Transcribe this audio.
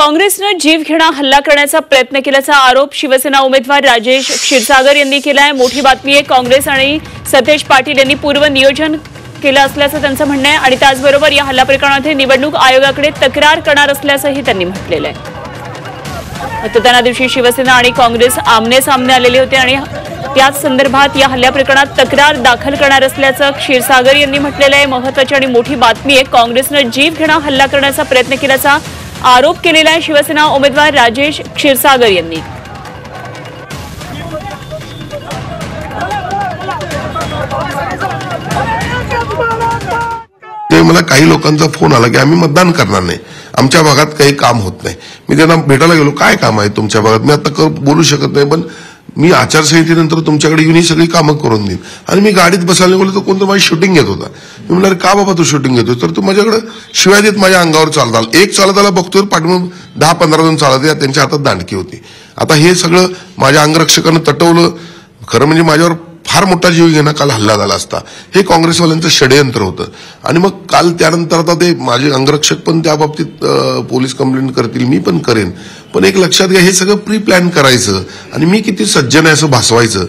काँग्रेसनं जीवघेणा हल्ला करण्याचा प्रयत्न केल्याचा आरोप शिवसेना उमेदवार राजेश क्षीरसागर यांनी केलाय। मोठी बातमी आहे, काँग्रेस आणि सतेज पाटील यांनी पूर्व नियोजन केलं असल्याचं त्यांचं म्हणणं आहे आणि त्याचबरोबर या हल्ला प्रकरणामध्ये निवडणूक आयोगाकडे तक्रार करणार असल्याचंही त्यांनी म्हटलेलं आहे। मतदाना दिवशी शिवसेना आणि काँग्रेस आमने सामने आलेले होते आणि त्याच संदर्भात या हल्ला प्रकरणात तक्रार दाखल करणार असल्याचं क्षीरसागर यांनी म्हटलेलं आहे। महत्त्वाची आणि मोठी बातमी आहे, काँग्रेसनं जीवघेणा हल्ला करण्याचा प्रयत्न केल्याचा आरोप केलेला आहे शिवसेना उमेदवार राजेश क्षीरसागर यांनी। ते मला काही लोकांचा फोन आला की आम्ही मतदान करणार नाही, आमच्या भागात काही काम होत नाही। मी त्यांना भेटायला गेलो, काय काम आहे तुमच्या भागात? मी आता बोलू शकत नाही, पण मी आचारसंहितेनंतर तुमच्याकडे येऊन ही सगळी कामं करून देईन। आणि मी गाडीत बसायला गेलो तर कोणतं माझी शूटिंग घेत होता। मी म्हणलं, का बाबा तू शूटिंग घेतोय? तर तू माझ्याकडे शिवाय देत माझ्या अंगावर चालताल, एक चालताला बघतोय पाठवून 10-15 जण चालत, त्यांच्या हातात दांडकी होती। आता हे सगळं माझ्या अंगरक्षकानं तटवलं। खरं म्हणजे माझ्यावर फार मोठा जीव घेणं काल हल्ला झाला असता, हे काँग्रेसवाल्यांचं षडयंत्र होतं। आणि मग काल त्यानंतर आता ते माझे अंगरक्षक पण त्या बाबतीत पोलीस कंप्लेंट करतील, मी पण करेन। पण एक लक्षात घ्या, हे सगळं प्री प्लॅन करायचं आणि मी किती सज्जन आहे असं भासवायचं।